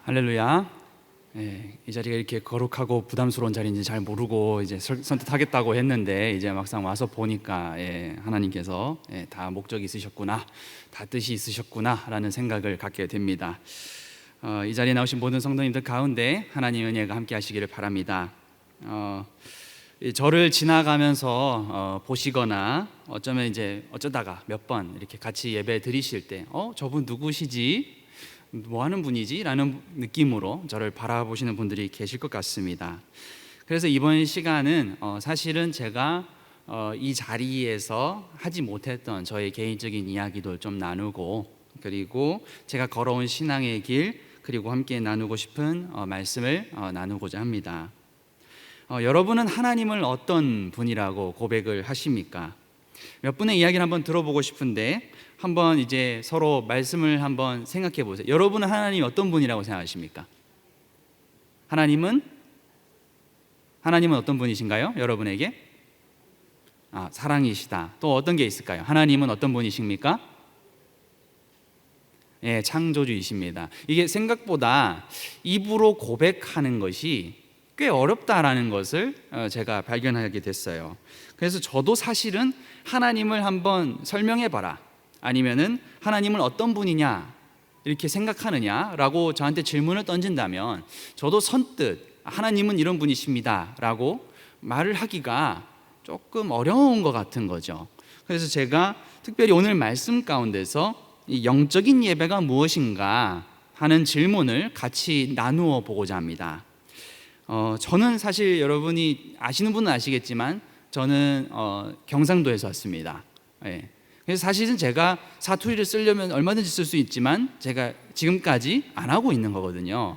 할렐루야. 이 자리가 이렇게 거룩하고 부담스러운 자리인지 잘 모르고 이제 선택하겠다고 했는데 이제 막상 와서 보니까 하나님께서 다 목적이 있으셨구나, 다 뜻이 있으셨구나라는 생각을 갖게 됩니다. 이 자리에 나오신 모든 성도님들 가운데 하나님의 은혜가 함께 하시기를 바랍니다. 저를 지나가면서 보시거나 어쩌면 이제 어쩌다가 몇 번 이렇게 같이 예배 드리실 때 저분 누구시지? 뭐 하는 분이지? 라는 느낌으로 저를 바라보시는 분들이 계실 것 같습니다. 그래서 이번 시간은 사실은 제가 이 자리에서 하지 못했던 저의 개인적인 이야기도 좀 나누고, 그리고 제가 걸어온 신앙의 길, 그리고 함께 나누고 싶은 말씀을 나누고자 합니다. 여러분은 하나님을 어떤 분이라고 고백을 하십니까? 몇 분의 이야기를 한번 들어보고 싶은데 한번 이제 서로 말씀을 한번 생각해 보세요. 여러분은 하나님이 어떤 분이라고 생각하십니까? 하나님은 어떤 분이신가요? 여러분에게? 사랑이시다. 또 어떤 게 있을까요? 하나님은 어떤 분이십니까? 창조주이십니다. 이게 생각보다 입으로 고백하는 것이 꽤 어렵다라는 것을 제가 발견하게 됐어요. 그래서 저도 사실은 하나님을 한번 설명해 봐라, 아니면은 하나님은 어떤 분이냐 이렇게 생각하느냐라고 저한테 질문을 던진다면 저도 선뜻 하나님은 이런 분이십니다 라고 말을 하기가 조금 어려운 것 같은 거죠. 그래서 제가 특별히 오늘 말씀 가운데서 이 영적인 예배가 무엇인가 하는 질문을 같이 나누어 보고자 합니다. 저는 사실 여러분이 아시는 분은 아시겠지만 저는 경상도에서 왔습니다. 그래서 사실은 제가 사투리를 쓰려면 얼마든지 쓸 수 있지만 제가 지금까지 안 하고 있는 거거든요.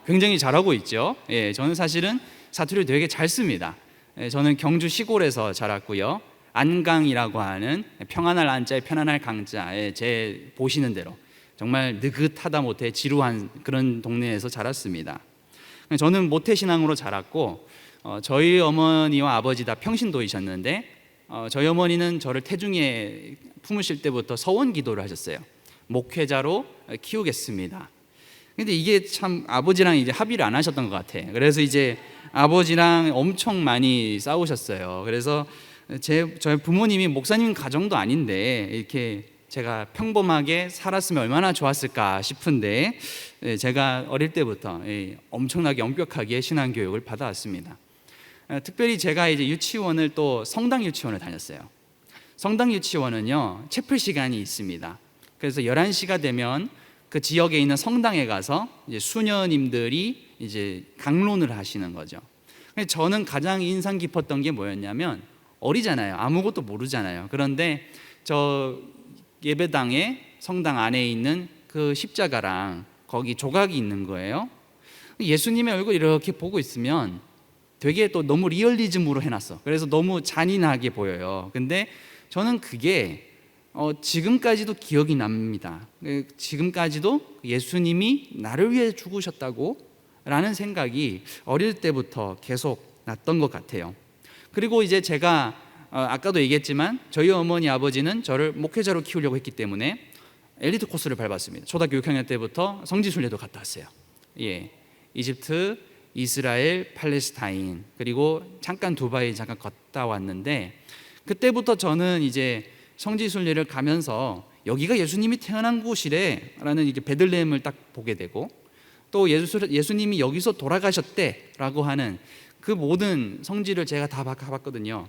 굉장히 잘하고 있죠. 저는 사실은 사투리를 되게 잘 씁니다. 저는 경주 시골에서 자랐고요. 안강이라고 하는 평안할 안자에 편안할 강자에 제 보시는 대로 정말 느긋하다 못해 지루한 그런 동네에서 자랐습니다. 저는 모태신앙으로 자랐고 저희 어머니와 아버지 다 평신도이셨는데 저희 어머니는 저를 태중에 품으실 때부터 서원 기도를 하셨어요. 목회자로 키우겠습니다. 근데 이게 참 아버지랑 이제 합의를 안 하셨던 것 같아. 그래서 이제 아버지랑 엄청 많이 싸우셨어요. 그래서 저희 부모님이 목사님 가정도 아닌데 이렇게 제가 평범하게 살았으면 얼마나 좋았을까 싶은데 제가 어릴 때부터 엄청나게 엄격하게 신앙교육을 받아왔습니다. 특별히 제가 이제 유치원을 또 성당 유치원을 다녔어요. 성당 유치원은요 채플 시간이 있습니다. 그래서 11시가 되면 그 지역에 있는 성당에 가서 이제 수녀님들이 이제 강론을 하시는 거죠. 저는 가장 인상 깊었던 게 뭐였냐면 어리잖아요. 아무것도 모르잖아요. 그런데 저 예배당에 성당 안에 있는 그 십자가랑 거기 조각이 있는 거예요. 예수님의 얼굴 이렇게 보고 있으면 되게 또 너무 리얼리즘으로 해놨어. 그래서 너무 잔인하게 보여요. 근데 저는 그게 지금까지도 기억이 납니다. 지금까지도 예수님이 나를 위해 죽으셨다고 라는 생각이 어릴 때부터 계속 났던 것 같아요. 그리고 이제 제가 아까도 얘기했지만 저희 어머니 아버지는 저를 목회자로 키우려고 했기 때문에 엘리트 코스를 밟았습니다. 초등학교 6학년 때부터 성지순례도 갔다 왔어요. 이집트, 이스라엘, 팔레스타인, 그리고 잠깐 두바이 잠깐 갔다 왔는데 그때부터 저는 이제 성지순례를 가면서 여기가 예수님이 태어난 곳이래 라는 이게 베들레헴을 딱 보게 되고, 또 예수님이 여기서 돌아가셨대 라고 하는 그 모든 성지를 제가 다 가봤거든요.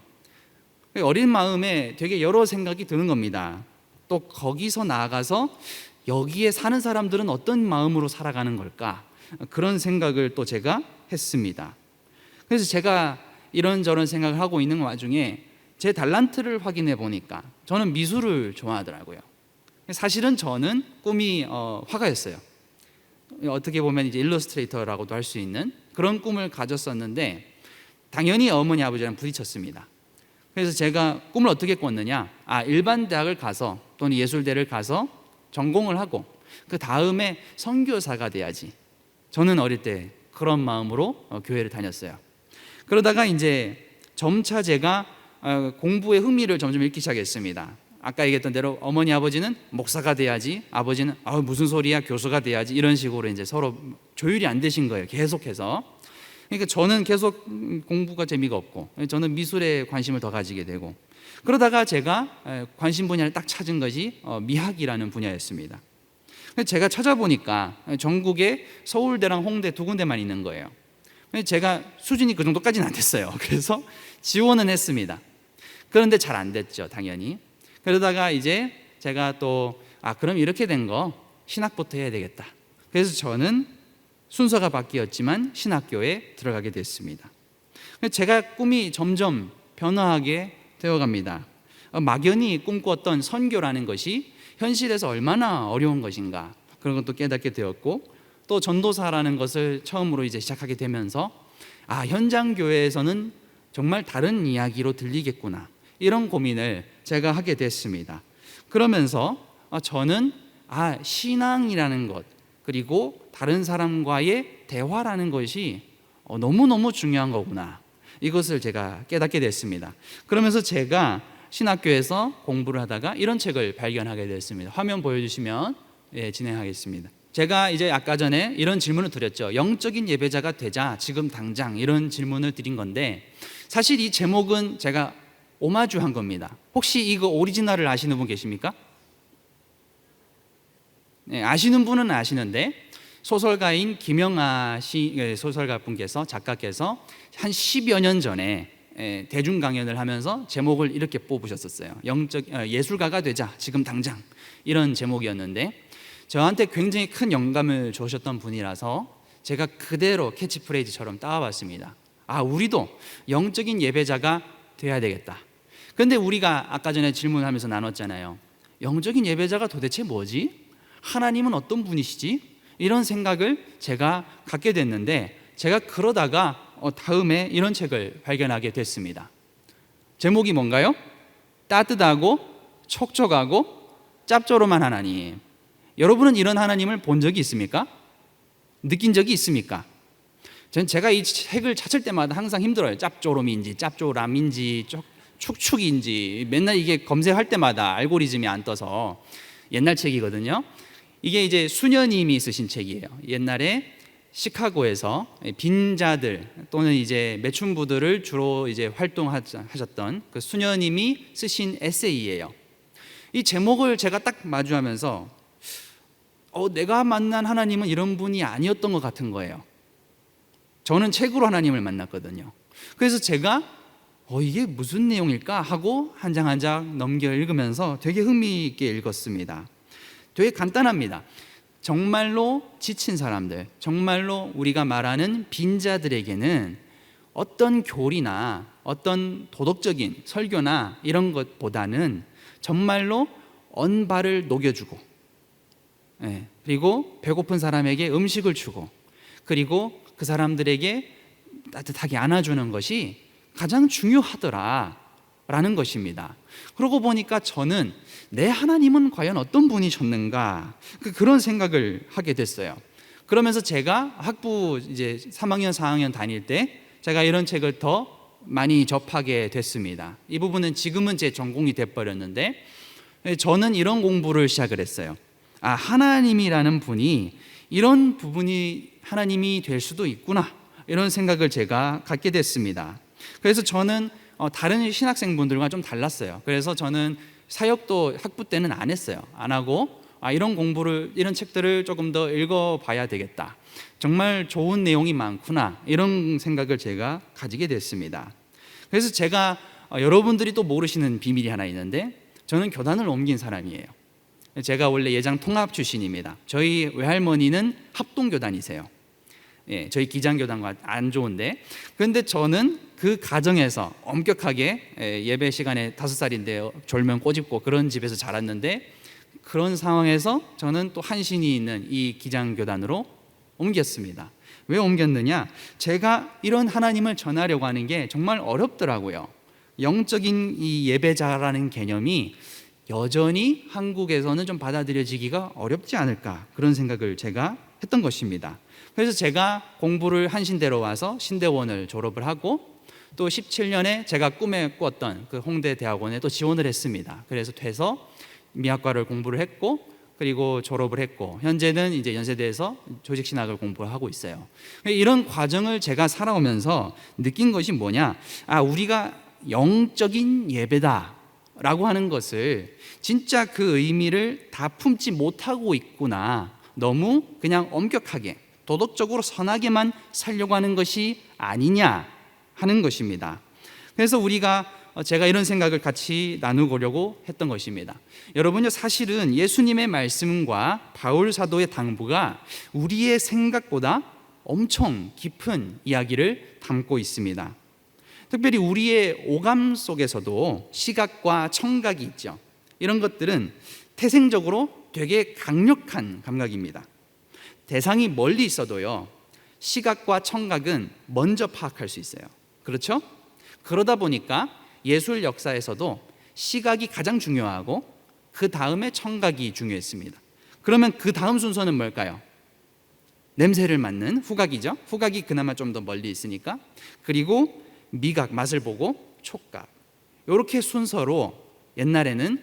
어린 마음에 되게 여러 생각이 드는 겁니다. 또 거기서 나아가서 여기에 사는 사람들은 어떤 마음으로 살아가는 걸까, 그런 생각을 또 제가 했습니다. 그래서 제가 이런저런 생각을 하고 있는 와중에 제 달란트를 확인해 보니까 저는 미술을 좋아하더라고요. 사실은 저는 꿈이 화가였어요. 어떻게 보면 이제 일러스트레이터라고도 할 수 있는 그런 꿈을 가졌었는데 당연히 어머니 아버지랑 부딪혔습니다. 그래서 제가 꿈을 어떻게 꿨느냐, 일반 대학을 가서 또는 예술대를 가서 전공을 하고 그 다음에 선교사가 돼야지. 저는 어릴 때 그런 마음으로 교회를 다녔어요. 그러다가 이제 점차 제가 공부에 흥미를 점점 잃기 시작했습니다. 아까 얘기했던 대로 어머니 아버지는 목사가 돼야지, 아버지는 무슨 소리야 교수가 돼야지, 이런 식으로 이제 서로 조율이 안 되신 거예요, 계속해서. 그러니까 저는 계속 공부가 재미가 없고, 저는 미술에 관심을 더 가지게 되고, 그러다가 제가 관심 분야를 딱 찾은 것이 미학이라는 분야였습니다. 제가 찾아보니까 전국에 서울대랑 홍대 두 군데만 있는 거예요. 제가 수준이 그 정도까지는 안 됐어요. 그래서 지원은 했습니다. 그런데 잘 안 됐죠, 당연히. 그러다가 이제 제가 또 그럼 이렇게 된 거 신학부터 해야 되겠다. 그래서 저는 순서가 바뀌었지만 신학교에 들어가게 됐습니다. 제가 꿈이 점점 변화하게 되어갑니다. 막연히 꿈꿨던 선교라는 것이 현실에서 얼마나 어려운 것인가, 그런 것도 깨닫게 되었고, 또 전도사라는 것을 처음으로 이제 시작하게 되면서 현장 교회에서는 정말 다른 이야기로 들리겠구나, 이런 고민을 제가 하게 됐습니다. 그러면서 저는 신앙이라는 것, 그리고 다른 사람과의 대화라는 것이 너무너무 중요한 거구나, 이것을 제가 깨닫게 됐습니다. 그러면서 제가 신학교에서 공부를 하다가 이런 책을 발견하게 됐습니다. 화면 보여주시면 진행하겠습니다. 제가 이제 아까 전에 이런 질문을 드렸죠. 영적인 예배자가 되자 지금 당장, 이런 질문을 드린 건데, 사실 이 제목은 제가 오마주한 겁니다. 혹시 이거 오리지널을 아시는 분 계십니까? 네, 아시는 분은 아시는데, 소설가인 김영하 소설가 분께서, 작가께서 한 10여 년 전에 대중 강연을 하면서 제목을 이렇게 뽑으셨었어요. 예술가가 되자 지금 당장, 이런 제목이었는데, 저한테 굉장히 큰 영감을 주셨던 분이라서 제가 그대로 캐치프레이즈처럼 따와봤습니다. 우리도 영적인 예배자가 돼야 되겠다. 그런데 우리가 아까 전에 질문하면서 나눴잖아요. 영적인 예배자가 도대체 뭐지? 하나님은 어떤 분이시지? 이런 생각을 제가 갖게 됐는데, 제가 그러다가 다음에 이런 책을 발견하게 됐습니다. 제목이 뭔가요? 따뜻하고 촉촉하고 짭조름한 하나님. 여러분은 이런 하나님을 본 적이 있습니까? 느낀 적이 있습니까? 제가 이 책을 찾을 때마다 항상 힘들어요. 짭조름인지 짭조람인지 축축인지, 맨날 이게 검색할 때마다 알고리즘이 안 떠서. 옛날 책이거든요. 이게 이제 수녀님이 쓰신 책이에요. 옛날에 시카고에서 빈자들 또는 이제 매춘부들을 주로 이제 활동하셨던 그 수녀님이 쓰신 에세이예요. 이 제목을 제가 딱 마주하면서 내가 만난 하나님은 이런 분이 아니었던 것 같은 거예요. 저는 책으로 하나님을 만났거든요. 그래서 제가 이게 무슨 내용일까 하고 한 장 한 장 넘겨 읽으면서 되게 흥미있게 읽었습니다. 되게 간단합니다. 정말로 지친 사람들, 정말로 우리가 말하는 빈자들에게는 어떤 교리나 어떤 도덕적인 설교나 이런 것보다는 정말로 언발을 녹여주고, 그리고 배고픈 사람에게 음식을 주고, 그리고 그 사람들에게 따뜻하게 안아주는 것이 가장 중요하더라라는 것입니다. 그러고 보니까 저는 내 하나님은 과연 어떤 분이셨는가, 그런 생각을 하게 됐어요. 그러면서 제가 학부 이제 3학년 4학년 다닐 때 제가 이런 책을 더 많이 접하게 됐습니다. 이 부분은 지금은 제 전공이 돼버렸는데, 저는 이런 공부를 시작을 했어요. 하나님이라는 분이 이런 부분이 하나님이 될 수도 있구나, 이런 생각을 제가 갖게 됐습니다. 그래서 저는 다른 신학생분들과 좀 달랐어요. 그래서 저는 사역도 학부 때는 안 했어요. 안 하고 이런 공부를, 이런 책들을 조금 더 읽어봐야 되겠다, 정말 좋은 내용이 많구나, 이런 생각을 제가 가지게 됐습니다. 그래서 제가 여러분들이 또 모르시는 비밀이 하나 있는데, 저는 교단을 옮긴 사람이에요. 제가 원래 예장 통합 출신입니다. 저희 외할머니는 합동교단이세요. 저희 기장교단과 안 좋은데, 그런데 저는 그 가정에서 엄격하게 예배 시간에 5살인데 졸면 꼬집고 그런 집에서 자랐는데, 그런 상황에서 저는 또 한신이 있는 이 기장교단으로 옮겼습니다. 왜 옮겼느냐? 제가 이런 하나님을 전하려고 하는 게 정말 어렵더라고요. 영적인 이 예배자라는 개념이 여전히 한국에서는 좀 받아들여지기가 어렵지 않을까, 그런 생각을 제가 했던 것입니다. 그래서 제가 공부를 한신대로 와서 신대원을 졸업을 하고, 또 17년에 제가 꿈에 꾸었던 그 홍대 대학원에 또 지원을 했습니다. 그래서 돼서 미학과를 공부를 했고 그리고 졸업을 했고 현재는 이제 연세대에서 조직신학을 공부하고 있어요. 이런 과정을 제가 살아오면서 느낀 것이 뭐냐? 우리가 영적인 예배다라고 하는 것을 진짜 그 의미를 다 품지 못하고 있구나. 너무 그냥 엄격하게 도덕적으로 선하게만 살려고 하는 것이 아니냐 하는 것입니다. 그래서 제가 이런 생각을 같이 나누려고 했던 것입니다. 여러분요, 사실은 예수님의 말씀과 바울 사도의 당부가 우리의 생각보다 엄청 깊은 이야기를 담고 있습니다. 특별히 우리의 오감 속에서도 시각과 청각이 있죠. 이런 것들은 태생적으로 되게 강력한 감각입니다. 대상이 멀리 있어도요, 시각과 청각은 먼저 파악할 수 있어요. 그렇죠? 그러다 보니까 예술 역사에서도 시각이 가장 중요하고 그 다음에 청각이 중요했습니다. 그러면 그 다음 순서는 뭘까요? 냄새를 맡는 후각이죠. 후각이 그나마 좀 더 멀리 있으니까. 그리고 미각, 맛을 보고 촉각. 이렇게 순서로 옛날에는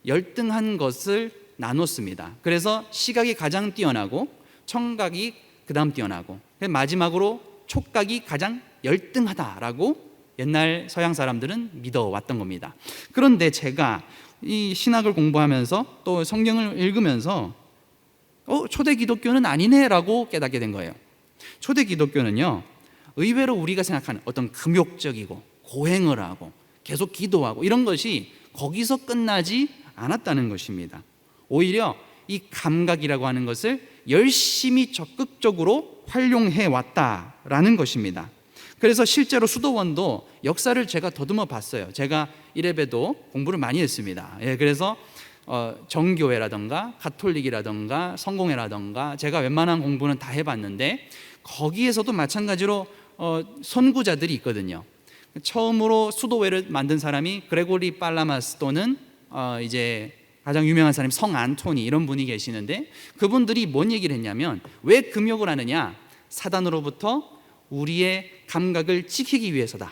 열등한 것을 나눴습니다. 그래서 시각이 가장 뛰어나고 청각이 그 다음 뛰어나고 마지막으로 촉각이 가장 열등하다라고 옛날 서양 사람들은 믿어왔던 겁니다. 그런데 제가 이 신학을 공부하면서 또 성경을 읽으면서 초대 기독교는 아니네라고 깨닫게 된 거예요. 초대 기독교는요, 의외로 우리가 생각하는 어떤 금욕적이고 고행을 하고 계속 기도하고 이런 것이 거기서 끝나지 않았다는 것입니다. 오히려 이 감각이라고 하는 것을 열심히 적극적으로 활용해 왔다라는 것입니다. 그래서 실제로 수도원도 역사를 제가 더듬어 봤어요. 제가 이래봬도 공부를 많이 했습니다. 그래서 정교회라든가 가톨릭이라든가 성공회라든가 제가 웬만한 공부는 다 해봤는데 거기에서도 마찬가지로 선구자들이 있거든요. 처음으로 수도회를 만든 사람이 그레고리 팔라마스 또는 이제 가장 유명한 사람이 성 안토니 이런 분이 계시는데 그분들이 뭔 얘기를 했냐면 왜 금욕을 하느냐? 사단으로부터 우리의 감각을 지키기 위해서다.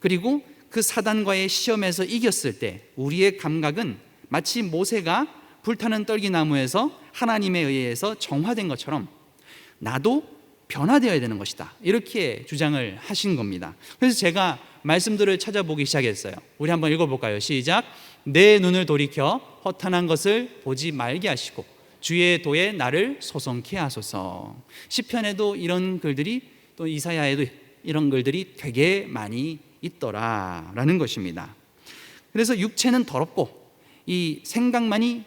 그리고 그 사단과의 시험에서 이겼을 때 우리의 감각은 마치 모세가 불타는 떨기나무에서 하나님에 의해서 정화된 것처럼 나도 변화되어야 되는 것이다. 이렇게 주장을 하신 겁니다. 그래서 제가 말씀들을 찾아보기 시작했어요. 우리 한번 읽어볼까요? 시작. 내 눈을 돌이켜 허탄한 것을 보지 말게 하시고 주의 도에 나를 소송케 하소서. 시편에도 이런 글들이 또 이사야에도 이런 글들이 되게 많이 있더라라는 것입니다. 그래서 육체는 더럽고 이 생각만이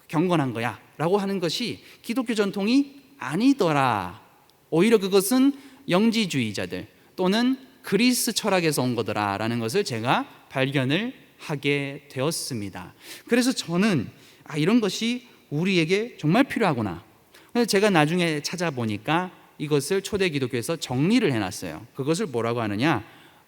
경건한 거야 라고 하는 것이 기독교 전통이 아니더라. 오히려 그것은 영지주의자들 또는 그리스 철학에서 온 거더라라는 것을 제가 발견을 하게 되었습니다. 그래서 저는 이런 것이 우리에게 정말 필요하구나. 그래서 제가 나중에 찾아보니까 이것을 초대 기독교에서 정리를 해놨어요. 그것을 뭐라고 하느냐?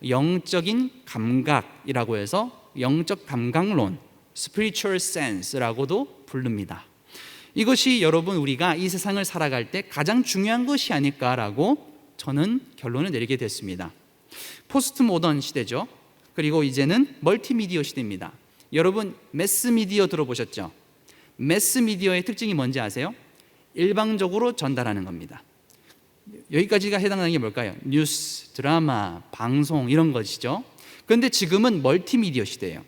영적인 감각이라고 해서 영적 감각론, spiritual sense라고도 부릅니다. 이것이 여러분 우리가 이 세상을 살아갈 때 가장 중요한 것이 아닐까라고 저는 결론을 내리게 됐습니다. 포스트 모던 시대죠. 그리고 이제는 멀티미디어 시대입니다. 여러분 매스미디어 들어보셨죠? 매스미디어의 특징이 뭔지 아세요? 일방적으로 전달하는 겁니다. 여기까지가 해당하는 게 뭘까요? 뉴스, 드라마, 방송 이런 것이죠. 그런데 지금은 멀티미디어 시대예요.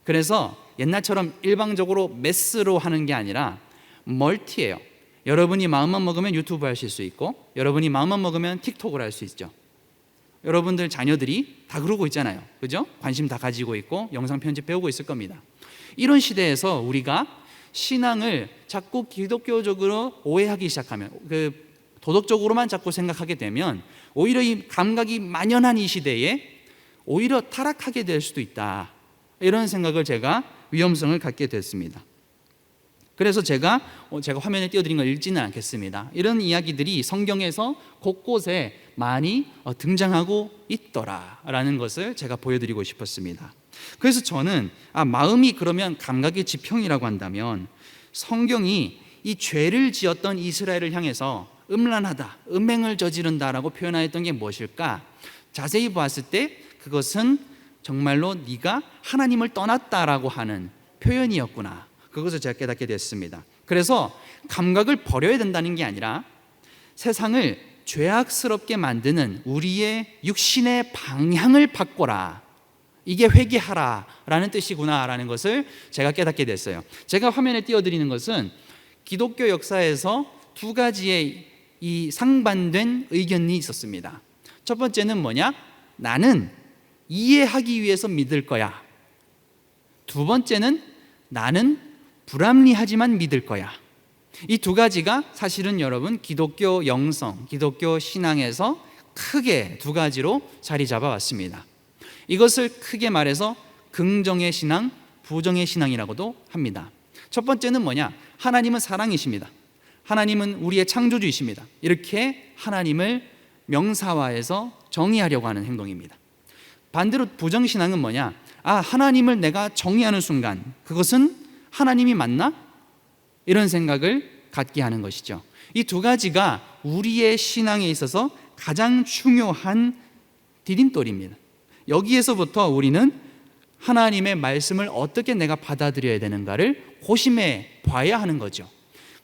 그래서 옛날처럼 일방적으로 매스로 하는 게 아니라 멀티예요. 여러분이 마음만 먹으면 유튜브 하실 수 있고 여러분이 마음만 먹으면 틱톡을 할 수 있죠. 여러분들 자녀들이 다 그러고 있잖아요. 그죠? 관심 다 가지고 있고 영상 편집 배우고 있을 겁니다. 이런 시대에서 우리가 신앙을 자꾸 기독교적으로 오해하기 시작하면 도덕적으로만 자꾸 생각하게 되면 오히려 이 감각이 만연한 이 시대에 오히려 타락하게 될 수도 있다. 이런 생각을 제가 위험성을 갖게 됐습니다. 그래서 제가 화면에 띄워드린 걸 읽지는 않겠습니다. 이런 이야기들이 성경에서 곳곳에 많이 등장하고 있더라라는 것을 제가 보여드리고 싶었습니다. 그래서 저는 마음이 그러면 감각의 지평이라고 한다면 성경이 이 죄를 지었던 이스라엘을 향해서 음란하다, 음행을 저지른다라고 표현하였던 게 무엇일까? 자세히 보았을 때 그것은 정말로 네가 하나님을 떠났다라고 하는 표현이었구나. 그것을 제가 깨닫게 됐습니다. 그래서 감각을 버려야 된다는 게 아니라 세상을 죄악스럽게 만드는 우리의 육신의 방향을 바꿔라, 이게 회개하라 라는 뜻이구나 라는 것을 제가 깨닫게 됐어요. 제가 화면에 띄워드리는 것은 기독교 역사에서 두 가지의 이 상반된 의견이 있었습니다. 첫 번째는 뭐냐? 나는 이해하기 위해서 믿을 거야. 두 번째는 나는 불합리하지만 믿을 거야. 이 두 가지가 사실은 여러분 기독교 영성, 기독교 신앙에서 크게 두 가지로 자리 잡아왔습니다. 이것을 크게 말해서 긍정의 신앙, 부정의 신앙이라고도 합니다. 첫 번째는 뭐냐? 하나님은 사랑이십니다. 하나님은 우리의 창조주이십니다. 이렇게 하나님을 명사화해서 정의하려고 하는 행동입니다. 반대로 부정신앙은 뭐냐? 하나님을 내가 정의하는 순간 그것은 하나님이 맞나? 이런 생각을 갖게 하는 것이죠. 이 두 가지가 우리의 신앙에 있어서 가장 중요한 디딤돌입니다. 여기에서부터 우리는 하나님의 말씀을 어떻게 내가 받아들여야 되는가를 고심해 봐야 하는 거죠.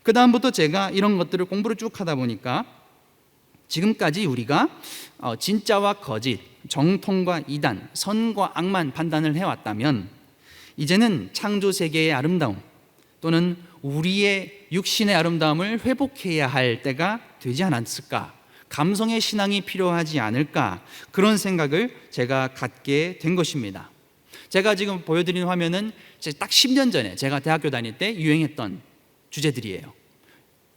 그 다음부터 제가 이런 것들을 공부를 쭉 하다 보니까 지금까지 우리가 진짜와 거짓, 정통과 이단, 선과 악만 판단을 해왔다면 이제는 창조 세계의 아름다움 또는 우리의 육신의 아름다움을 회복해야 할 때가 되지 않았을까? 감성의 신앙이 필요하지 않을까? 그런 생각을 제가 갖게 된 것입니다. 제가 지금 보여드리는 화면은 딱 10년 전에 제가 대학교 다닐 때 유행했던 주제들이에요.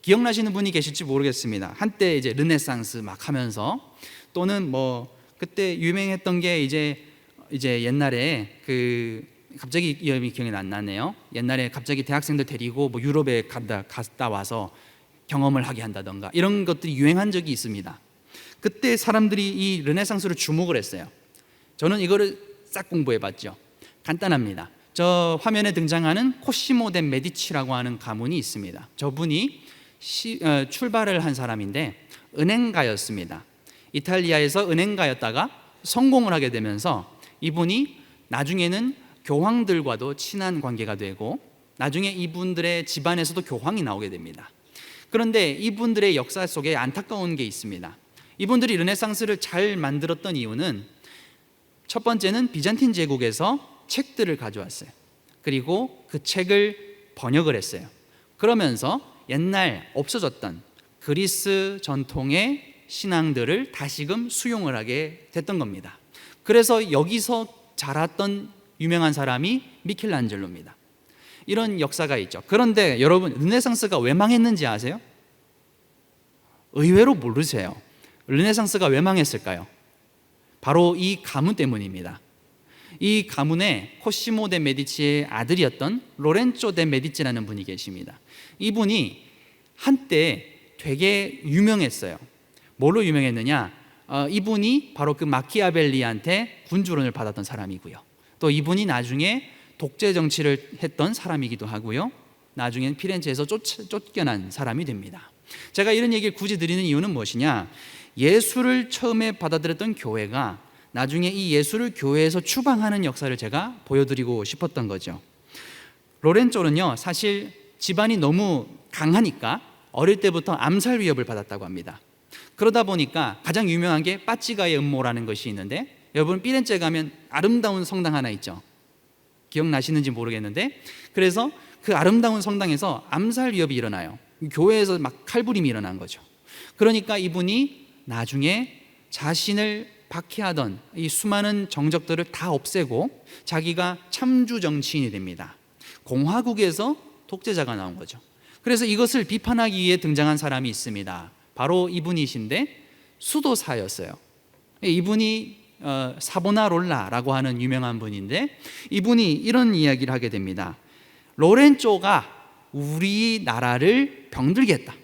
기억나시는 분이 계실지 모르겠습니다. 한때 이제 르네상스 막 하면서 또는 뭐 그때 유명했던 게 이제 옛날에 갑자기 이름이 기억이 안 나네요. 옛날에 갑자기 대학생들 데리고 뭐 유럽에 갔다 와서 경험을 하게 한다던가 이런 것들이 유행한 적이 있습니다. 그때 사람들이 이 르네상스를 주목을 했어요. 저는 이거를 싹 공부해 봤죠. 간단합니다. 저 화면에 등장하는 코시모 데 메디치라고 하는 가문이 있습니다. 저분이 출발을 한 사람인데 은행가였습니다. 이탈리아에서 은행가였다가 성공을 하게 되면서 이분이 나중에는 교황들과도 친한 관계가 되고 나중에 이분들의 집안에서도 교황이 나오게 됩니다. 그런데 이분들의 역사 속에 안타까운 게 있습니다. 이분들이 르네상스를 잘 만들었던 이유는 첫 번째는 비잔틴 제국에서 책들을 가져왔어요. 그리고 그 책을 번역을 했어요. 그러면서 옛날 없어졌던 그리스 전통의 신앙들을 다시금 수용을 하게 됐던 겁니다. 그래서 여기서 자랐던 유명한 사람이 미켈란젤로입니다. 이런 역사가 있죠. 그런데 여러분 르네상스가 왜 망했는지 아세요? 의외로 모르세요. 르네상스가 왜 망했을까요? 바로 이 가문 때문입니다. 이 가문의 코시모 데 메디치의 아들이었던 로렌조 데 메디치라는 분이 계십니다. 이분이 한때 되게 유명했어요. 뭘로 유명했느냐? 이분이 바로 그 마키아벨리한테 군주론을 받았던 사람이고요. 또 이분이 나중에 독재 정치를 했던 사람이기도 하고요. 나중에는 피렌체에서 쫓겨난 사람이 됩니다. 제가 이런 얘기를 굳이 드리는 이유는 무엇이냐? 예수를 처음에 받아들였던 교회가 나중에 이 예수를 교회에서 추방하는 역사를 제가 보여드리고 싶었던 거죠. 로렌조는요, 사실 집안이 너무 강하니까 어릴 때부터 암살 위협을 받았다고 합니다. 그러다 보니까 가장 유명한 게 빠찌가의 음모라는 것이 있는데, 여러분 피렌체 가면 아름다운 성당 하나 있죠. 기억나시는지 모르겠는데, 그래서 그 아름다운 성당에서 암살 위협이 일어나요. 교회에서 막 칼부림이 일어난 거죠. 그러니까 이분이 나중에 자신을 박해하던 이 수많은 정적들을 다 없애고 자기가 참주 정치인이 됩니다. 공화국에서 독재자가 나온 거죠. 그래서 이것을 비판하기 위해 등장한 사람이 있습니다. 바로 이분이신데 수도사였어요. 이분이 사보나롤라라고 하는 유명한 분인데, 이분이 이런 이야기를 하게 됩니다. 로렌조가 우리나라를 병들게 했다.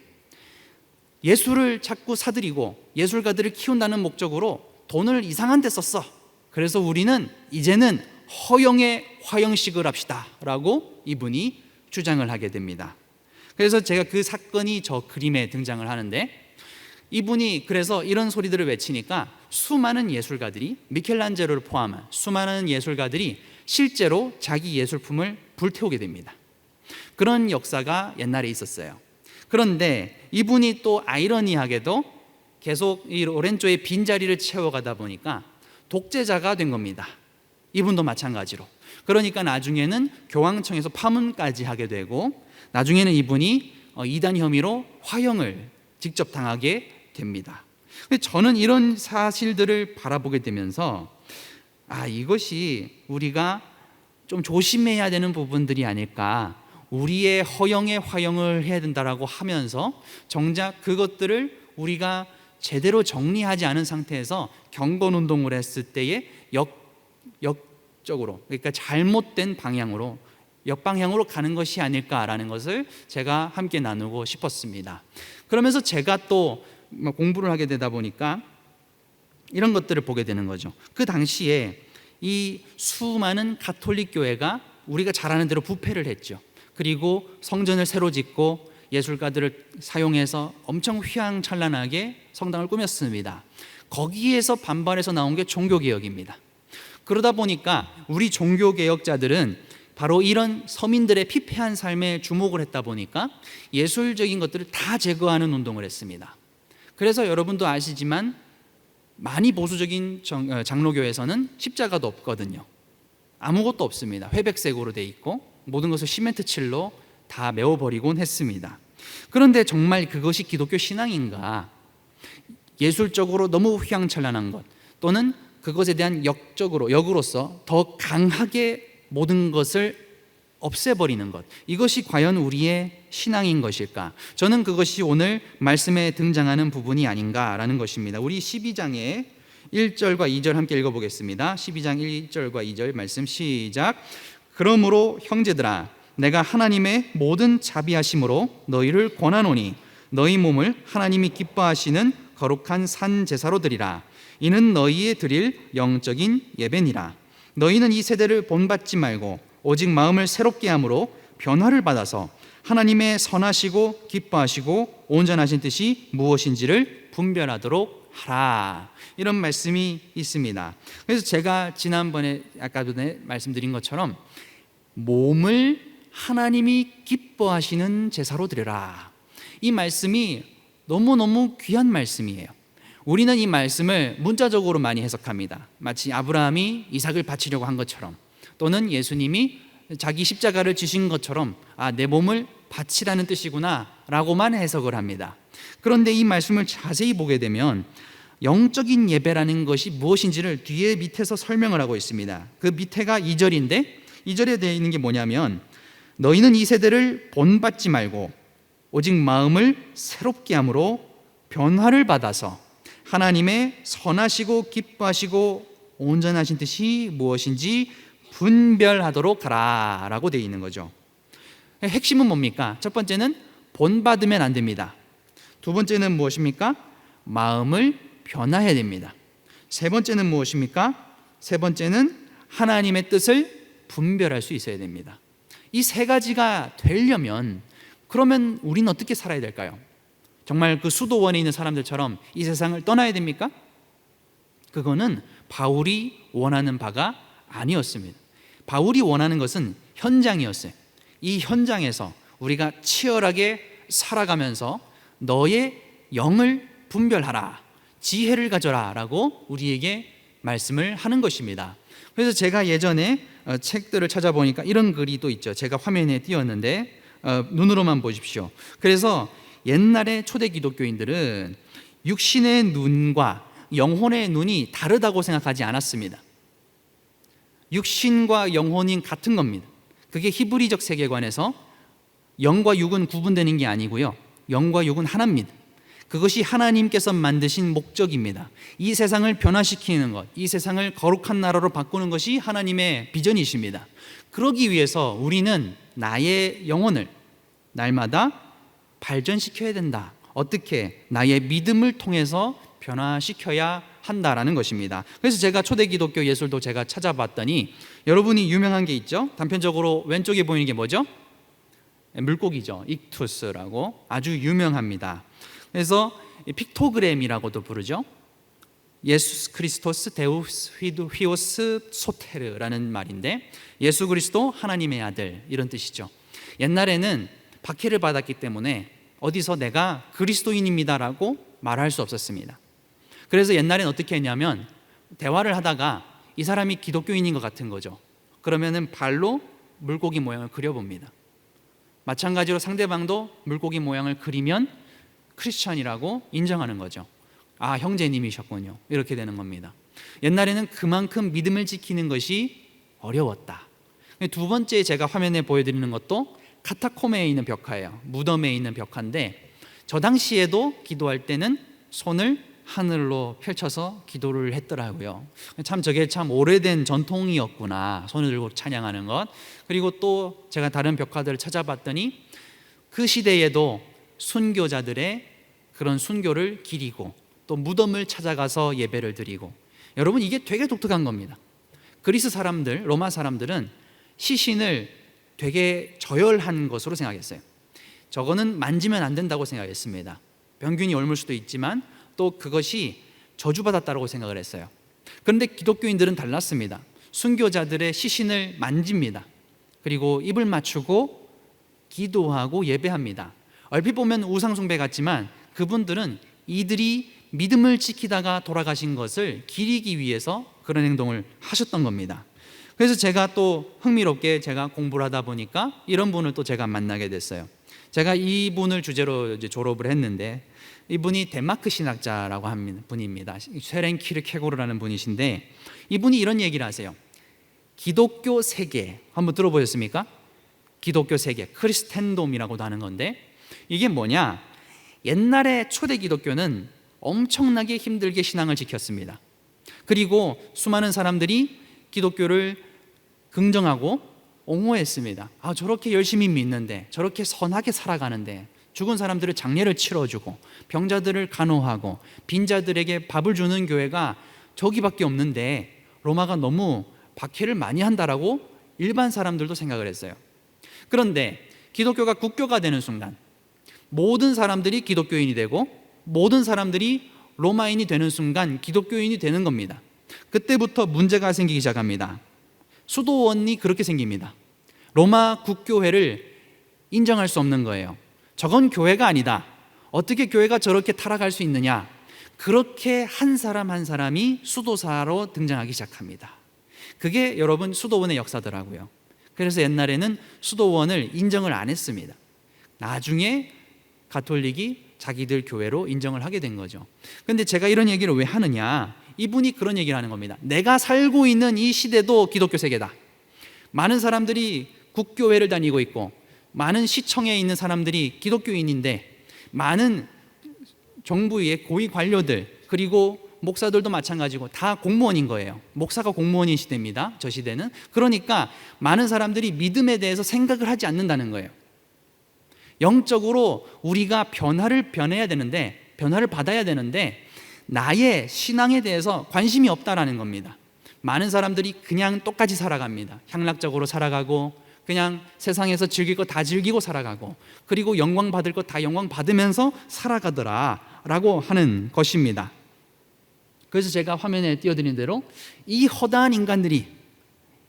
예술을 자꾸 사들이고 예술가들을 키운다는 목적으로 돈을 이상한 데 썼어. 그래서 우리는 이제는 허영의 화영식을 합시다 라고 이분이 주장을 하게 됩니다. 그래서 제가 그 사건이 저 그림에 등장을 하는데, 이분이 그래서 이런 소리들을 외치니까 수많은 예술가들이, 미켈란젤로를 포함한 수많은 예술가들이 실제로 자기 예술품을 불태우게 됩니다. 그런 역사가 옛날에 있었어요. 그런데 이분이 또 아이러니하게도 계속 이 로렌조의 빈자리를 채워가다 보니까 독재자가 된 겁니다. 이분도 마찬가지로. 그러니까 나중에는 교황청에서 파문까지 하게 되고, 나중에는 이분이 이단 혐의로 화형을 직접 당하게 됩니다. 근데 저는 이런 사실들을 바라보게 되면서 이것이 우리가 좀 조심해야 되는 부분들이 아닐까, 우리의 허영에 화형을 해야 된다라고 하면서 정작 그것들을 우리가 제대로 정리하지 않은 상태에서 경건운동을 했을 때에 역적으로, 그러니까 잘못된 방향으로, 역방향으로 가는 것이 아닐까라는 것을 제가 함께 나누고 싶었습니다. 그러면서 제가 또 공부를 하게 되다 보니까 이런 것들을 보게 되는 거죠. 그 당시에 이 수많은 가톨릭 교회가 우리가 잘 아는 대로 부패를 했죠. 그리고 성전을 새로 짓고 예술가들을 사용해서 엄청 휘황찬란하게 성당을 꾸몄습니다. 거기에서 반발해서 나온 게 종교개혁입니다. 그러다 보니까 우리 종교개혁자들은 바로 이런 서민들의 피폐한 삶에 주목을 했다 보니까 예술적인 것들을 다 제거하는 운동을 했습니다. 그래서 여러분도 아시지만 많이 보수적인 장로교에서는 십자가도 없거든요. 아무것도 없습니다. 회백색으로 돼 있고 모든 것을 시멘트 칠로 다 메워버리곤 했습니다. 그런데 정말 그것이 기독교 신앙인가? 예술적으로 너무 휘황찬란한 것, 또는 그것에 대한 역으로서 더 강하게 모든 것을 없애버리는 것, 이것이 과연 우리의 신앙인 것일까? 저는 그것이 오늘 말씀에 등장하는 부분이 아닌가라는 것입니다. 우리 12장의 1절과 2절 함께 읽어보겠습니다. 12장 1절과 2절 말씀 시작. 그러므로 형제들아, 내가 하나님의 모든 자비하심으로 너희를 권하노니 너희 몸을 하나님이 기뻐하시는 거룩한 산 제사로 드리라. 이는 너희의 드릴 영적인 예배니라. 너희는 이 세대를 본받지 말고 오직 마음을 새롭게 함으로 변화를 받아서 하나님의 선하시고 기뻐하시고 온전하신 뜻이 무엇인지를 분별하도록 하라. 이런 말씀이 있습니다. 그래서 제가 지난번에 아까 전에 말씀드린 것처럼 몸을 하나님이 기뻐하시는 제사로 드려라. 이 말씀이 너무너무 귀한 말씀이에요. 우리는 이 말씀을 문자적으로 많이 해석합니다. 마치 아브라함이 이삭을 바치려고 한 것처럼, 또는 예수님이 자기 십자가를 지신 것처럼 내 몸을 바치라는 뜻이구나 라고만 해석을 합니다. 그런데 이 말씀을 자세히 보게 되면 영적인 예배라는 것이 무엇인지를 뒤에 밑에서 설명을 하고 있습니다. 그 밑에가 2절인데 2절에 되어 있는 게 뭐냐면 너희는 이 세대를 본받지 말고 오직 마음을 새롭게 함으로 변화를 받아서 하나님의 선하시고 기뻐하시고 온전하신 뜻이 무엇인지 분별하도록 하라 라고 되어 있는 거죠. 핵심은 뭡니까? 첫 번째는 본받으면 안 됩니다. 두 번째는 무엇입니까? 마음을 변화해야 됩니다. 세 번째는 무엇입니까? 세 번째는 하나님의 뜻을 분별할 수 있어야 됩니다. 이 세 가지가 되려면 그러면 우리는 어떻게 살아야 될까요? 정말 그 수도원에 있는 사람들처럼 이 세상을 떠나야 됩니까? 그거는 바울이 원하는 바가 아니었습니다. 바울이 원하는 것은 현장이었어요. 이 현장에서 우리가 치열하게 살아가면서 너의 영을 분별하라, 지혜를 가져라 라고 우리에게 말씀을 하는 것입니다. 그래서 제가 예전에 책들을 찾아보니까 이런 글이 또 있죠. 제가 화면에 띄웠는데 눈으로만 보십시오. 그래서 옛날에 초대 기독교인들은 육신의 눈과 영혼의 눈이 다르다고 생각하지 않았습니다. 육신과 영혼이 같은 겁니다. 그게 히브리적 세계관에서 영과 육은 구분되는 게 아니고요, 영과 육은 하나입니다. 그것이 하나님께서 만드신 목적입니다. 이 세상을 변화시키는 것, 이 세상을 거룩한 나라로 바꾸는 것이 하나님의 비전이십니다. 그러기 위해서 우리는 나의 영혼을 날마다 발전시켜야 된다. 어떻게? 나의 믿음을 통해서 변화시켜야 한다라는 것입니다. 그래서 제가 초대 기독교 예술도 제가 찾아봤더니 여러분이 유명한 게 있죠. 단편적으로 왼쪽에 보이는 게 뭐죠? 물고기죠. 익투스라고 아주 유명합니다. 그래서 픽토그램이라고도 부르죠. 예수 크리스토스 데우스 휘오스 소테르라는 말인데, 예수 그리스도 하나님의 아들, 이런 뜻이죠. 옛날에는 박해를 받았기 때문에 어디서 내가 그리스도인입니다라고 말할 수 없었습니다. 그래서 옛날엔 어떻게 했냐면, 대화를 하다가 이 사람이 기독교인인 것 같은 거죠. 그러면은 발로 물고기 모양을 그려봅니다. 마찬가지로 상대방도 물고기 모양을 그리면 크리스천이라고 인정하는 거죠. 아, 형제님이셨군요. 이렇게 되는 겁니다. 옛날에는 그만큼 믿음을 지키는 것이 어려웠다. 두 번째 제가 화면에 보여드리는 것도 카타콤에 있는 벽화예요. 무덤에 있는 벽화인데, 저 당시에도 기도할 때는 손을 하늘로 펼쳐서 기도를 했더라고요. 참 저게 참 오래된 전통이었구나, 손을 들고 찬양하는 것. 그리고 또 제가 다른 벽화들을 찾아봤더니 그 시대에도 순교자들의 그런 순교를 기리고 또 무덤을 찾아가서 예배를 드리고, 여러분 이게 되게 독특한 겁니다. 그리스 사람들, 로마 사람들은 시신을 되게 저열한 것으로 생각했어요. 저거는 만지면 안 된다고 생각했습니다. 병균이 옮을 수도 있지만 또 그것이 저주받았다고 생각을 했어요. 그런데 기독교인들은 달랐습니다. 순교자들의 시신을 만집니다. 그리고 입을 맞추고 기도하고 예배합니다. 얼핏 보면 우상숭배 같지만 그분들은 이들이 믿음을 지키다가 돌아가신 것을 기리기 위해서 그런 행동을 하셨던 겁니다. 그래서 제가 또 흥미롭게 제가 공부를 하다 보니까 이런 분을 또 제가 만나게 됐어요. 제가 이분을 주제로 이제 졸업을 했는데, 이분이 덴마크 신학자라고 하는 분입니다. 쉐렌 키르케고르라는 분이신데, 이분이 이런 얘기를 하세요. 기독교 세계, 한번 들어보셨습니까? 기독교 세계, 크리스텐돔이라고도 하는 건데, 이게 뭐냐? 옛날에 초대 기독교는 엄청나게 힘들게 신앙을 지켰습니다. 그리고 수많은 사람들이 기독교를 긍정하고 옹호했습니다. 아, 저렇게 열심히 믿는데, 저렇게 선하게 살아가는데, 죽은 사람들을 장례를 치러주고 병자들을 간호하고 빈자들에게 밥을 주는 교회가 저기밖에 없는데 로마가 너무 박해를 많이 한다라고 일반 사람들도 생각을 했어요. 그런데 기독교가 국교가 되는 순간, 모든 사람들이 기독교인이 되고 모든 사람들이 로마인이 되는 순간 기독교인이 되는 겁니다. 그때부터 문제가 생기기 시작합니다. 수도원이 그렇게 생깁니다. 로마 국교회를 인정할 수 없는 거예요. 저건 교회가 아니다. 어떻게 교회가 저렇게 타락할 수 있느냐? 그렇게 한 사람 한 사람이 수도사로 등장하기 시작합니다. 그게 여러분 수도원의 역사더라고요. 그래서 옛날에는 수도원을 인정을 안 했습니다. 나중에 가톨릭이 자기들 교회로 인정을 하게 된 거죠. 그런데 제가 이런 얘기를 왜 하느냐? 이분이 그런 얘기를 하는 겁니다. 내가 살고 있는 이 시대도 기독교 세계다. 많은 사람들이 국교회를 다니고 있고 많은 시청에 있는 사람들이 기독교인인데, 많은 정부의 고위 관료들 그리고 목사들도 마찬가지고 다 공무원인 거예요. 목사가 공무원인 시대입니다. 저 시대는. 그러니까 많은 사람들이 믿음에 대해서 생각을 하지 않는다는 거예요. 영적으로 우리가 변화를 받아야 되는데 나의 신앙에 대해서 관심이 없다라는 겁니다. 많은 사람들이 그냥 똑같이 살아갑니다. 향락적으로 살아가고 그냥 세상에서 즐길 거 다 즐기고 살아가고, 그리고 영광 받을 거 다 영광 받으면서 살아가더라라고 하는 것입니다. 그래서 제가 화면에 띄워드린 대로 이 허다한 인간들이,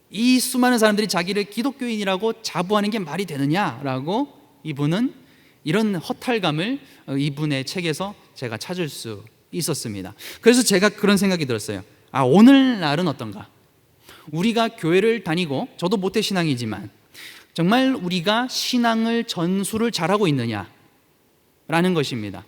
이 수많은 사람들이 자기를 기독교인이라고 자부하는 게 말이 되느냐라고 이분은 이런 허탈감을 이분의 책에서 제가 찾을 수 있었습니다. 그래서 제가 그런 생각이 들었어요. 아, 오늘날은 어떤가? 우리가 교회를 다니고, 저도 모태신앙이지만 정말 우리가 신앙을 전수를 잘하고 있느냐라는 것입니다.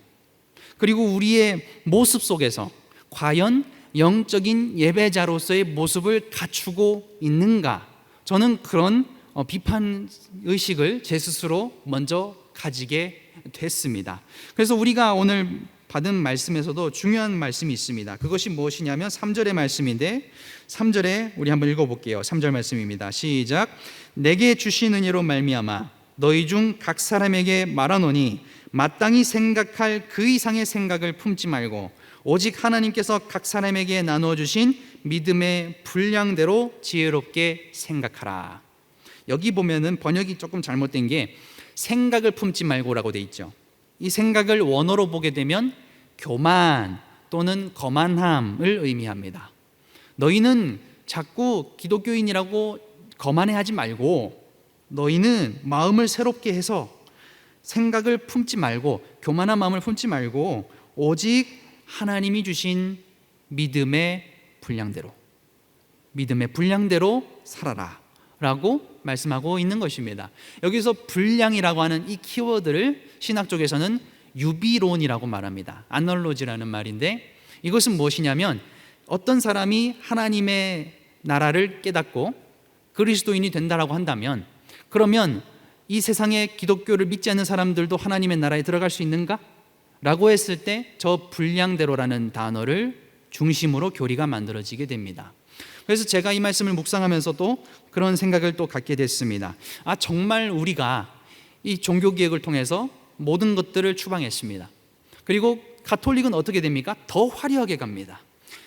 그리고 우리의 모습 속에서 과연 영적인 예배자로서의 모습을 갖추고 있는가? 저는 그런 비판 의식을 제 스스로 먼저 가지게 됐습니다. 그래서 우리가 오늘 받은 말씀에서도 중요한 말씀이 있습니다. 그것이 무엇이냐면 3절의 말씀인데, 3절에 우리 한번 읽어볼게요. 3절 말씀입니다. 시작. 내게 주신 은혜로 말미암아 너희 중 각 사람에게 말하노니 마땅히 생각할 그 이상의 생각을 품지 말고 오직 하나님께서 각 사람에게 나누어 주신 믿음의 분량대로 지혜롭게 생각하라. 여기 보면은 번역이 조금 잘못된 게 생각을 품지 말고라고 돼 있죠. 이 생각을 원어로 보게 되면 교만 또는 거만함을 의미합니다. 너희는 자꾸 기독교인이라고 거만해하지 말고 너희는 마음을 새롭게 해서 생각을 품지 말고 교만한 마음을 품지 말고 오직 하나님이 주신 믿음의 분량대로 살아라 라고 말씀하고 있는 것입니다. 여기서 분량이라고 하는 이 키워드를 신학 쪽에서는 유비론이라고 말합니다. 아널로지라는 말인데 이것은 무엇이냐면 어떤 사람이 하나님의 나라를 깨닫고 그리스도인이 된다라고 한다면 그러면 이 세상에 기독교를 믿지 않는 사람들도 하나님의 나라에 들어갈 수 있는가? 라고 했을 때 저 분량대로라는 단어를 중심으로 교리가 만들어지게 됩니다. 그래서 제가 이 말씀을 묵상하면서도 그런 생각을 또 갖게 됐습니다. 정말 우리가 이 종교개혁을 통해서 모든 것들을 추방했습니다. 그리고 가톨릭은 어떻게 됩니까? 더 화려하게 갑니다.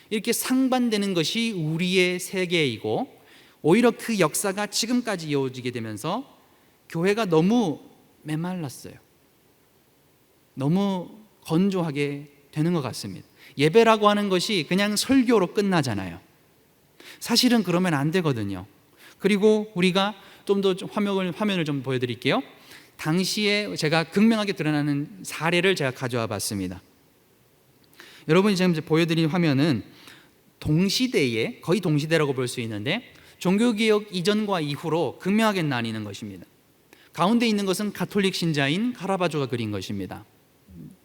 이렇게 상반되는 것이 우리의 세계이고 오히려 그 역사가 지금까지 이어지게 되면서 교회가 너무 메말랐어요. 너무 건조하게 되는 것 같습니다. 예배라고 하는 것이 그냥 설교로 끝나잖아요. 사실은 그러면 안 되거든요. 그리고 우리가 좀 더 화면을 좀 보여드릴게요. 당시에 제가 극명하게 드러나는 사례를 제가 가져와 봤습니다. 여러분이 지금 보여드린 화면은 동시대에 거의 동시대라고 볼 수 있는데 종교개혁 이전과 이후로 극명하게 나뉘는 것입니다. 가운데 있는 것은 가톨릭 신자인 카라바조가 그린 것입니다.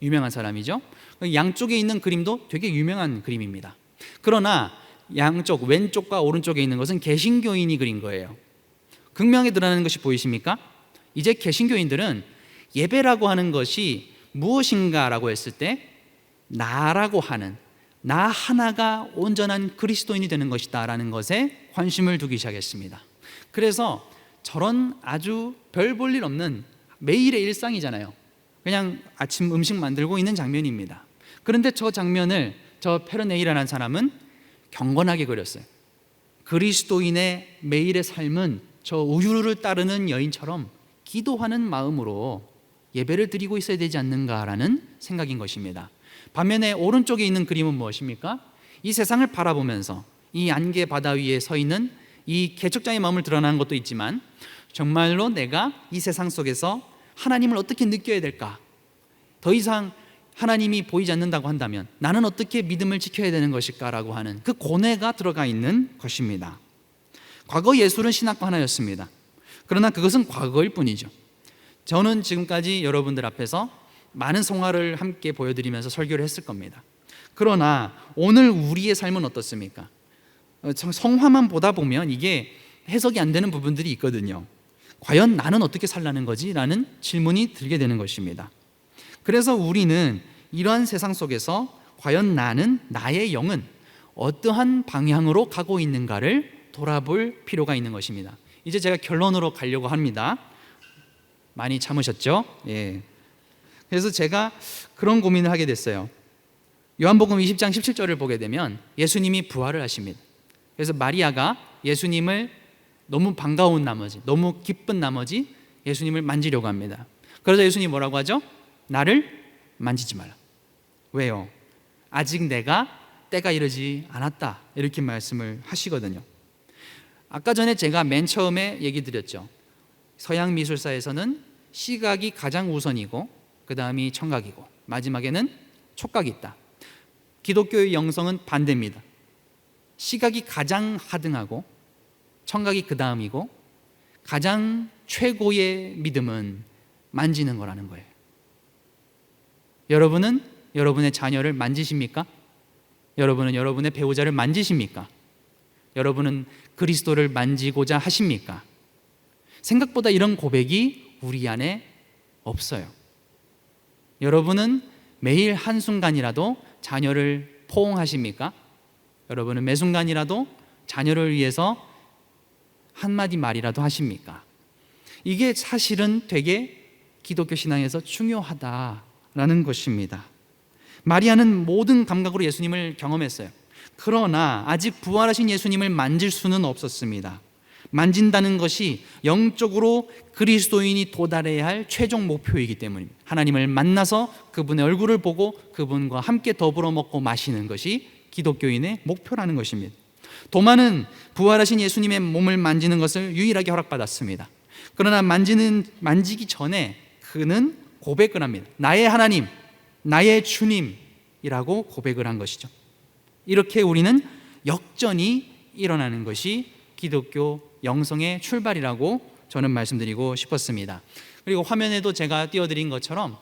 유명한 사람이죠. 양쪽에 있는 그림도 되게 유명한 그림입니다. 그러나 양쪽 왼쪽과 오른쪽에 있는 것은 개신교인이 그린 거예요. 극명하게 드러나는 것이 보이십니까? 이제 개신교인들은 예배라고 하는 것이 무엇인가라고 했을 때 나라고 하는 나 하나가 온전한 그리스도인이 되는 것이다 라는 것에 관심을 두기 시작했습니다. 그래서 저런 아주 별 볼 일 없는 매일의 일상이잖아요. 그냥 아침 음식 만들고 있는 장면입니다. 그런데 저 장면을 저 페르네이라는 사람은 경건하게 그렸어요. 그리스도인의 매일의 삶은 저 우유를 따르는 여인처럼 기도하는 마음으로 예배를 드리고 있어야 되지 않는가라는 생각인 것입니다. 반면에 오른쪽에 있는 그림은 무엇입니까? 이 세상을 바라보면서 이 안개 바다 위에 서 있는 이 개척자의 마음을 드러나는 것도 있지만 정말로 내가 이 세상 속에서 하나님을 어떻게 느껴야 될까? 더 이상 하나님이 보이지 않는다고 한다면 나는 어떻게 믿음을 지켜야 되는 것일까라고 하는 그 고뇌가 들어가 있는 것입니다. 과거 예술은 신학과 하나였습니다. 그러나 그것은 과거일 뿐이죠. 저는 지금까지 여러분들 앞에서 많은 성화를 함께 보여드리면서 설교를 했을 겁니다. 그러나 오늘 우리의 삶은 어떻습니까? 성화만 보다 보면 이게 해석이 안 되는 부분들이 있거든요. 과연 나는 어떻게 살라는 거지? 라는 질문이 들게 되는 것입니다. 그래서 우리는 이러한 세상 속에서 과연 나의 영은 어떠한 방향으로 가고 있는가를 돌아볼 필요가 있는 것입니다. 이제 제가 결론으로 가려고 합니다. 많이 참으셨죠? 예. 그래서 제가 그런 고민을 하게 됐어요. 요한복음 20장 17절을 보게 되면 예수님이 부활을 하십니다. 그래서 마리아가 예수님을 너무 반가운 나머지, 너무 기쁜 나머지 예수님을 만지려고 합니다. 그래서 예수님이 뭐라고 하죠? 나를 만지지 말라. 왜요? 아직 내가 때가 이르지 않았다. 이렇게 말씀을 하시거든요. 아까 전에 제가 맨 처음에 얘기 드렸죠. 서양 미술사에서는 시각이 가장 우선이고 그 다음이 청각이고 마지막에는 촉각이 있다. 기독교의 영성은 반대입니다. 시각이 가장 하등하고 청각이 그 다음이고 가장 최고의 믿음은 만지는 거라는 거예요. 여러분은 여러분의 자녀를 만지십니까? 여러분은 여러분의 배우자를 만지십니까? 여러분은 그리스도를 만지고자 하십니까? 생각보다 이런 고백이 우리 안에 없어요. 여러분은 매일 한순간이라도 자녀를 포옹하십니까? 여러분은 매 순간이라도 자녀를 위해서 한마디 말이라도 하십니까? 이게 사실은 되게 기독교 신앙에서 중요하다라는 것입니다. 마리아는 모든 감각으로 예수님을 경험했어요. 그러나 아직 부활하신 예수님을 만질 수는 없었습니다. 만진다는 것이 영적으로 그리스도인이 도달해야 할 최종 목표이기 때문입니다. 하나님을 만나서 그분의 얼굴을 보고 그분과 함께 더불어 먹고 마시는 것이 기독교인의 목표라는 것입니다. 도마는 부활하신 예수님의 몸을 만지는 것을 유일하게 허락받았습니다. 그러나 만지기 전에 그는 고백을 합니다. 나의 하나님, 나의 주님이라고 고백을 한 것이죠. 이렇게 우리는 역전이 일어나는 것이 기독교 영성의 출발이라고 저는 말씀드리고 싶었습니다. 그리고 화면에도 제가 띄워드린 것처럼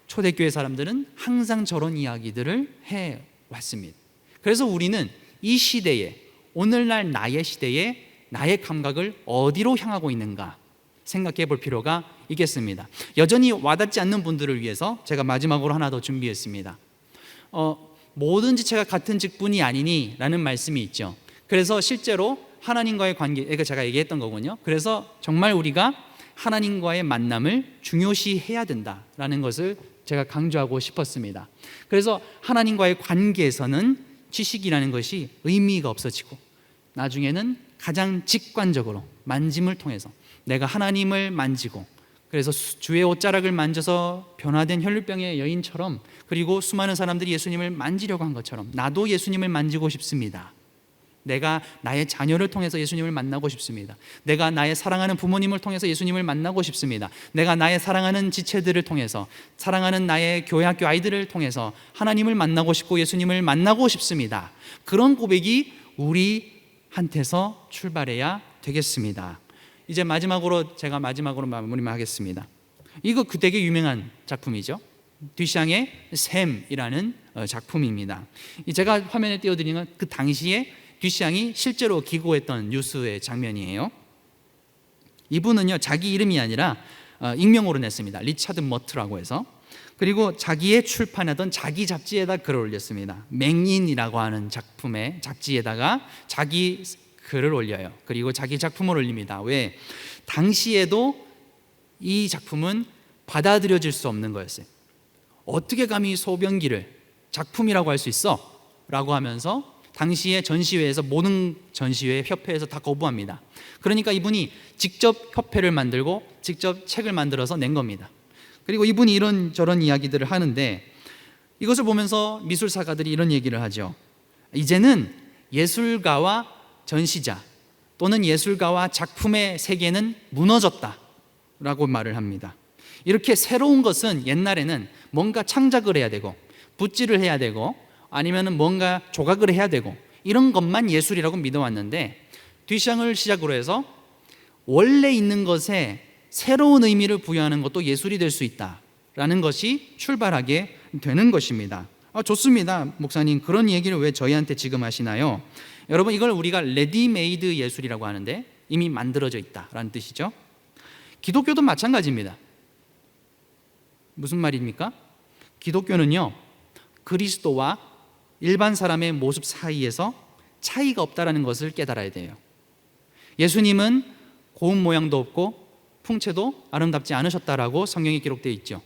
초대교회 사람들은 항상 저런 이야기들을 해왔습니다. 그래서 우리는 이 시대에, 오늘날 나의 시대에 나의 감각을 어디로 향하고 있는가 생각해 볼 필요가 있겠습니다. 여전히 와닿지 않는 분들을 위해서 제가 마지막으로 하나 더 준비했습니다. 모든 지체가 같은 직분이 아니니 라는 말씀이 있죠. 그래서 실제로 하나님과의 관계, 이거 제가 얘기했던 거군요. 그래서 정말 우리가 하나님과의 만남을 중요시해야 된다라는 것을 제가 강조하고 싶었습니다. 그래서 하나님과의 관계에서는 지식이라는 것이 의미가 없어지고 나중에는 가장 직관적으로 만짐을 통해서 내가 하나님을 만지고, 그래서 주의 옷자락을 만져서 변화된 혈류병의 여인처럼, 그리고 수많은 사람들이 예수님을 만지려고 한 것처럼 나도 예수님을 만지고 싶습니다. 내가 나의 자녀를 통해서 예수님을 만나고 싶습니다. 내가 나의 사랑하는 부모님을 통해서 예수님을 만나고 싶습니다. 내가 나의 사랑하는 지체들을 통해서, 사랑하는 나의 교회 학교 아이들을 통해서 하나님을 만나고 싶고 예수님을 만나고 싶습니다. 그런 고백이 우리한테서 출발해야 되겠습니다. 이제 제가 마지막으로 마무리만 하겠습니다. 이거 되게 유명한 작품이죠. 듀샹의 샘이라는 작품입니다. 제가 화면에 띄워드리는 그 당시에 듀샹이 실제로 기고했던 뉴스의 장면이에요. 이분은요, 자기 이름이 아니라 익명으로 냈습니다. 리차드 머트라고 해서. 그리고 자기의 출판하던 자기 잡지에다 글을 올렸습니다. 맹인이라고 하는 작품의 잡지에다가 자기 글을 올려요. 그리고 자기 작품을 올립니다. 왜? 당시에도 이 작품은 받아들여질 수 없는 거였어요. 어떻게 감히 소변기를 작품이라고 할 수 있어? 라고 하면서 당시에 전시회에서, 모든 전시회 협회에서 다 거부합니다. 그러니까 이분이 직접 협회를 만들고 직접 책을 만들어서 낸 겁니다. 그리고 이분이 이런저런 이야기들을 하는데, 이것을 보면서 미술사가들이 이런 얘기를 하죠. 이제는 예술가와 전시자 또는 예술가와 작품의 세계는 무너졌다 라고 말을 합니다. 이렇게 새로운 것은 옛날에는 뭔가 창작을 해야 되고 붓질을 해야 되고 아니면 뭔가 조각을 해야 되고 이런 것만 예술이라고 믿어왔는데, 듀샹을 시작으로 해서 원래 있는 것에 새로운 의미를 부여하는 것도 예술이 될 수 있다라는 것이 출발하게 되는 것입니다. 좋습니다, 목사님. 그런 얘기를 왜 저희한테 지금 하시나요? 여러분, 이걸 우리가 레디메이드 예술이라고 하는데 이미 만들어져 있다라는 뜻이죠. 기독교도 마찬가지입니다. 무슨 말입니까? 기독교는요, 그리스도와 일반 사람의 모습 사이에서 차이가 없다라는 것을 깨달아야 돼요. 예수님은 고운 모양도 없고 풍채도 아름답지 않으셨다라고 성경에 기록되어 있죠.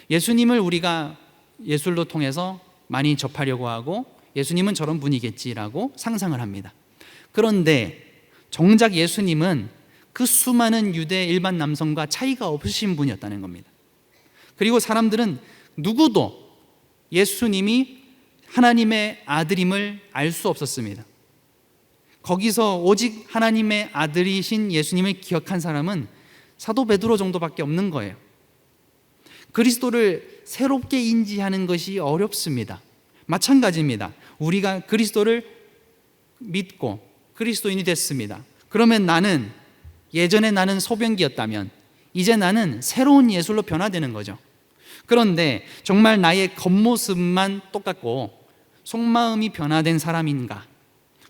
예수님을 우리가 예술로 통해서 많이 접하려고 하고 예수님은 저런 분이겠지라고 상상을 합니다. 그런데 정작 예수님은 그 수많은 유대 일반 남성과 차이가 없으신 분이었다는 겁니다. 그리고 사람들은 누구도 예수님이 하나님의 아들임을 알 수 없었습니다. 거기서 오직 하나님의 아들이신 예수님을 기억한 사람은 사도 베드로 정도밖에 없는 거예요. 그리스도를 새롭게 인지하는 것이 어렵습니다. 마찬가지입니다. 우리가 그리스도를 믿고 그리스도인이 됐습니다. 그러면 예전에 나는 소변기였다면 이제 나는 새로운 예술로 변화되는 거죠. 그런데 정말 나의 겉모습만 똑같고 속마음이 변화된 사람인가?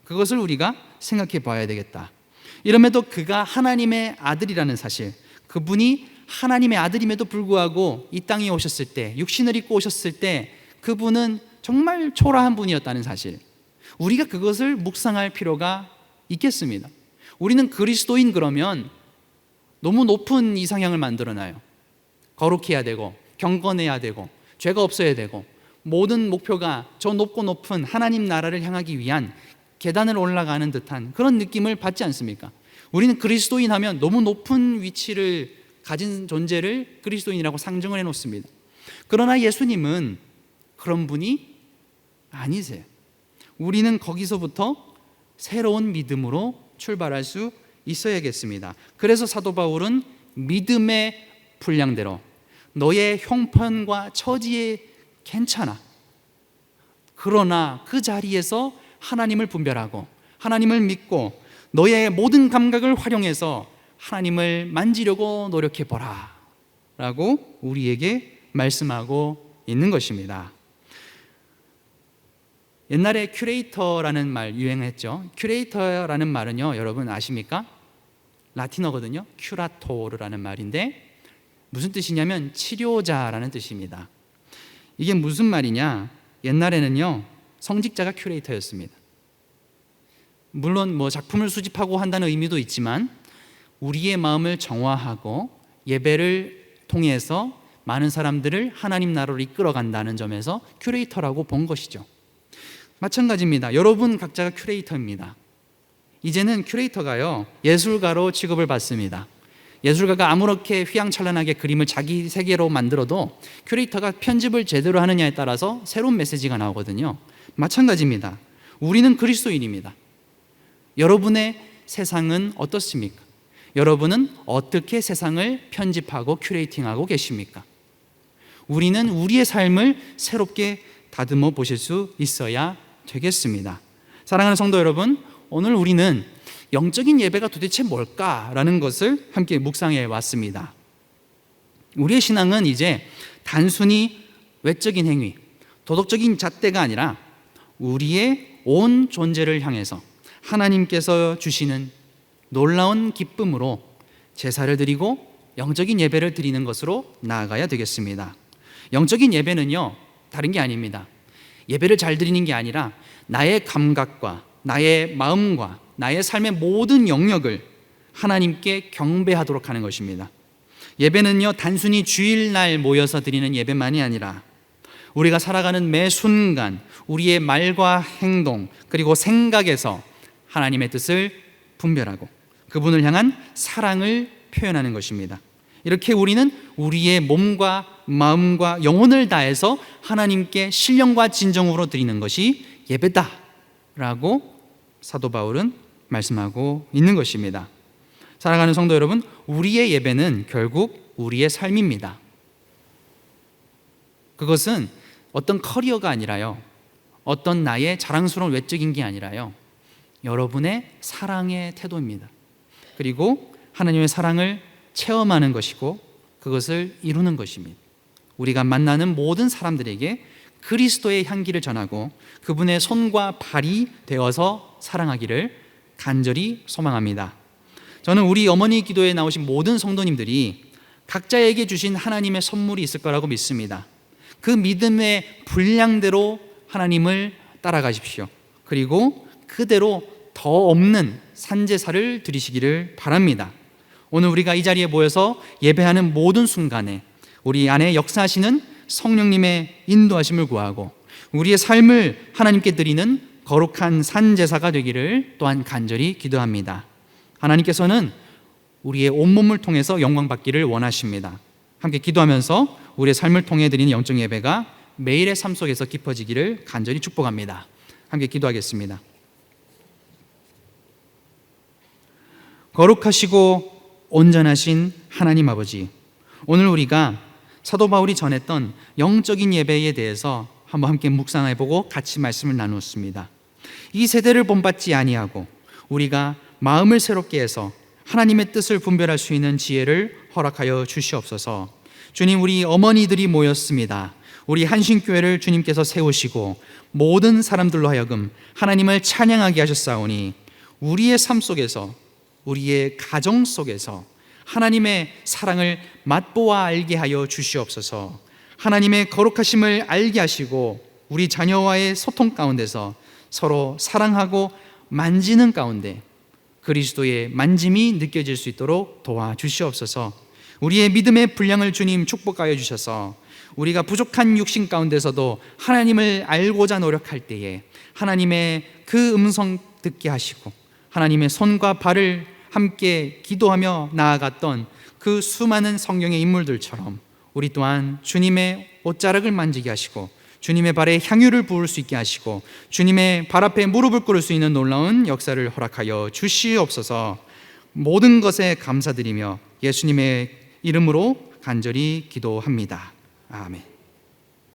그것을 우리가 생각해 봐야 되겠다. 이럼에도 그가 하나님의 아들이라는 사실, 그분이 하나님의 아들임에도 불구하고 이 땅에 오셨을 때, 육신을 입고 오셨을 때 그분은 정말 초라한 분이었다는 사실, 우리가 그것을 묵상할 필요가 있겠습니다. 우리는 그리스도인 그러면 너무 높은 이상향을 만들어놔요. 거룩해야 되고 경건해야 되고 죄가 없어야 되고, 모든 목표가 저 높고 높은 하나님 나라를 향하기 위한 계단을 올라가는 듯한 그런 느낌을 받지 않습니까? 우리는 그리스도인 하면 너무 높은 위치를 가진 존재를 그리스도인이라고 상정을 해놓습니다. 그러나 예수님은 그런 분이 아니세요. 우리는 거기서부터 새로운 믿음으로 출발할 수 있어야겠습니다. 그래서 사도 바울은 믿음의 분량대로 너의 형편과 처지에 괜찮아. 그러나 그 자리에서 하나님을 분별하고 하나님을 믿고 너의 모든 감각을 활용해서 하나님을 만지려고 노력해보라 라고 우리에게 말씀하고 있는 것입니다. 옛날에 큐레이터라는 말 유행했죠. 큐레이터라는 말은요, 여러분 아십니까? 라틴어거든요. 큐라토르라는 말인데 무슨 뜻이냐면 치료자라는 뜻입니다. 이게 무슨 말이냐? 옛날에는요, 성직자가 큐레이터였습니다. 물론 작품을 수집하고 한다는 의미도 있지만 우리의 마음을 정화하고 예배를 통해서 많은 사람들을 하나님 나라로 이끌어간다는 점에서 큐레이터라고 본 것이죠. 마찬가지입니다. 여러분 각자가 큐레이터입니다. 이제는 큐레이터가요, 예술가로 취급을 받습니다. 예술가가 아무렇게 휘황찬란하게 그림을 자기 세계로 만들어도 큐레이터가 편집을 제대로 하느냐에 따라서 새로운 메시지가 나오거든요. 마찬가지입니다. 우리는 그리스도인입니다. 여러분의 세상은 어떻습니까? 여러분은 어떻게 세상을 편집하고 큐레이팅하고 계십니까? 우리는 우리의 삶을 새롭게 다듬어 보실 수 있어야 되겠습니다. 사랑하는 성도 여러분, 오늘 우리는 영적인 예배가 도대체 뭘까라는 것을 함께 묵상해 왔습니다. 우리의 신앙은 이제 단순히 외적인 행위, 도덕적인 잣대가 아니라 우리의 온 존재를 향해서 하나님께서 주시는 놀라운 기쁨으로 제사를 드리고 영적인 예배를 드리는 것으로 나아가야 되겠습니다. 영적인 예배는요, 다른 게 아닙니다. 예배를 잘 드리는 게 아니라 나의 감각과 나의 마음과 나의 삶의 모든 영역을 하나님께 경배하도록 하는 것입니다. 예배는요, 단순히 주일날 모여서 드리는 예배만이 아니라 우리가 살아가는 매 순간 우리의 말과 행동 그리고 생각에서 하나님의 뜻을 분별하고 그분을 향한 사랑을 표현하는 것입니다. 이렇게 우리는 우리의 몸과 마음과 영혼을 다해서 하나님께 신령과 진정으로 드리는 것이 예배다라고 사도 바울은 말씀하고 있는 것입니다. 사랑하는 성도 여러분, 우리의 예배는 결국 우리의 삶입니다. 그것은 어떤 커리어가 아니라요, 어떤 나의 자랑스러운 외적인 게 아니라요, 여러분의 사랑의 태도입니다. 그리고 하나님의 사랑을 체험하는 것이고 그것을 이루는 것입니다. 우리가 만나는 모든 사람들에게 그리스도의 향기를 전하고 그분의 손과 발이 되어서 사랑하기를 간절히 소망합니다. 저는 우리 어머니 기도에 나오신 모든 성도님들이 각자에게 주신 하나님의 선물이 있을 거라고 믿습니다. 그 믿음의 분량대로 하나님을 따라가십시오. 그리고 그대로 더 없는 산제사를 드리시기를 바랍니다. 오늘 우리가 이 자리에 모여서 예배하는 모든 순간에 우리 안에 역사하시는 성령님의 인도하심을 구하고 우리의 삶을 하나님께 드리는 거룩한 산제사가 되기를 또한 간절히 기도합니다. 하나님께서는 우리의 온몸을 통해서 영광 받기를 원하십니다. 함께 기도하면서 우리의 삶을 통해 드리는 영적 예배가 매일의 삶 속에서 깊어지기를 간절히 축복합니다. 함께 기도하겠습니다. 거룩하시고 온전하신 하나님 아버지, 오늘 우리가 사도 바울이 전했던 영적인 예배에 대해서 한번 함께 묵상해보고 같이 말씀을 나누었습니다. 이 세대를 본받지 아니하고 우리가 마음을 새롭게 해서 하나님의 뜻을 분별할 수 있는 지혜를 허락하여 주시옵소서. 주님, 우리 어머니들이 모였습니다. 우리 한신교회를 주님께서 세우시고 모든 사람들로 하여금 하나님을 찬양하게 하셨사오니 우리의 삶 속에서, 우리의 가정 속에서 하나님의 사랑을 맛보아 알게 하여 주시옵소서. 하나님의 거룩하심을 알게 하시고 우리 자녀와의 소통 가운데서 서로 사랑하고 만지는 가운데 그리스도의 만짐이 느껴질 수 있도록 도와주시옵소서. 우리의 믿음의 분량을 주님 축복하여 주셔서 우리가 부족한 육신 가운데서도 하나님을 알고자 노력할 때에 하나님의 그 음성 듣게 하시고 하나님의 손과 발을 함께 기도하며 나아갔던 그 수많은 성경의 인물들처럼 우리 또한 주님의 옷자락을 만지게 하시고 주님의 발에 향유를 부을 수 있게 하시고 주님의 발 앞에 무릎을 꿇을 수 있는 놀라운 역사를 허락하여 주시옵소서. 모든 것에 감사드리며 예수님의 이름으로 간절히 기도합니다. 아멘.